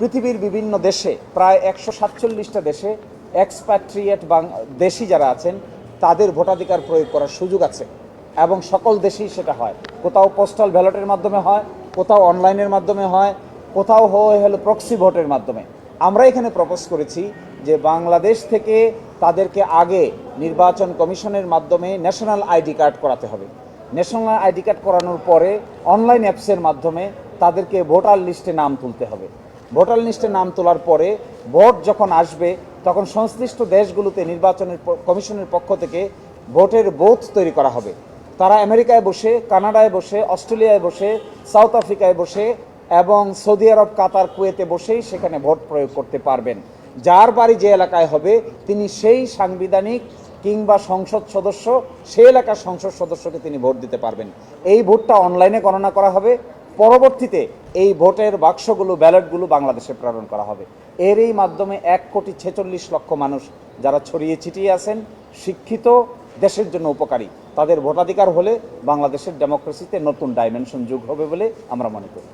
পৃথিবীর বিভিন্ন দেশে প্রায় 147টা দেশে এক্সপ্যাট্রিয়েট দেশি যারা আছেন তাদের ভোটাধিকার প্রয়োগ করার সুযোগ আছে এবং সকল দেশেই সেটা হয়। কোথাও পোস্টাল ব্যালটের মাধ্যমে হয়, কোথাও অনলাইনের মাধ্যমে হয়, কোথাও হলো প্রক্সি ভোটের মাধ্যমে। আমরা এখানে প্রপোজ করেছি যে বাংলাদেশ থেকে তাদেরকে আগে নির্বাচন কমিশনের মাধ্যমে ন্যাশনাল আইডি কার্ড করাতে হবে। ন্যাশনাল আইডি কার্ড করানোর পরে অনলাইন অ্যাপসের মাধ্যমে তাদেরকে ভোটার লিস্টে নাম তুলতে হবে। ভোটার লিস্টে নাম তোলার পরে ভোট যখন আসবে তখন সংশ্লিষ্ট দেশগুলোতে নির্বাচনের কমিশনের পক্ষ থেকে ভোটের বুথ তৈরি করা হবে। তারা আমেরিকায় বসে, কানাডায় বসে, অস্ট্রেলিয়ায় বসে, সাউথ আফ্রিকায় বসে এবং সৌদি আরব, কাতার, কুয়েতে বসেই সেখানে ভোট প্রয়োগ করতে পারবেন। যার বাড়ি যে এলাকায় হবে তিনি সেই সাংবিধানিক কিংবা সংসদ সদস্য, সেই এলাকার সংসদ সদস্যকে তিনি ভোট দিতে পারবেন। এই ভোটটা অনলাইনে গণনা করা হবে। পরবর্তীতে এই ভোটের বাক্সগুলো, ব্যালটগুলো বাংলাদেশে প্রেরণ করা হবে। এরই মাধ্যমে 1,46,00,000 মানুষ যারা ছড়িয়ে ছিটিয়ে আছেন, শিক্ষিত, দেশের জন্য উপকারী, তাদের ভোটাধিকার হলে বাংলাদেশের ডেমোক্রেসিতে নতুন ডাইমেনশন যোগ হবে বলে আমরা মনে করি।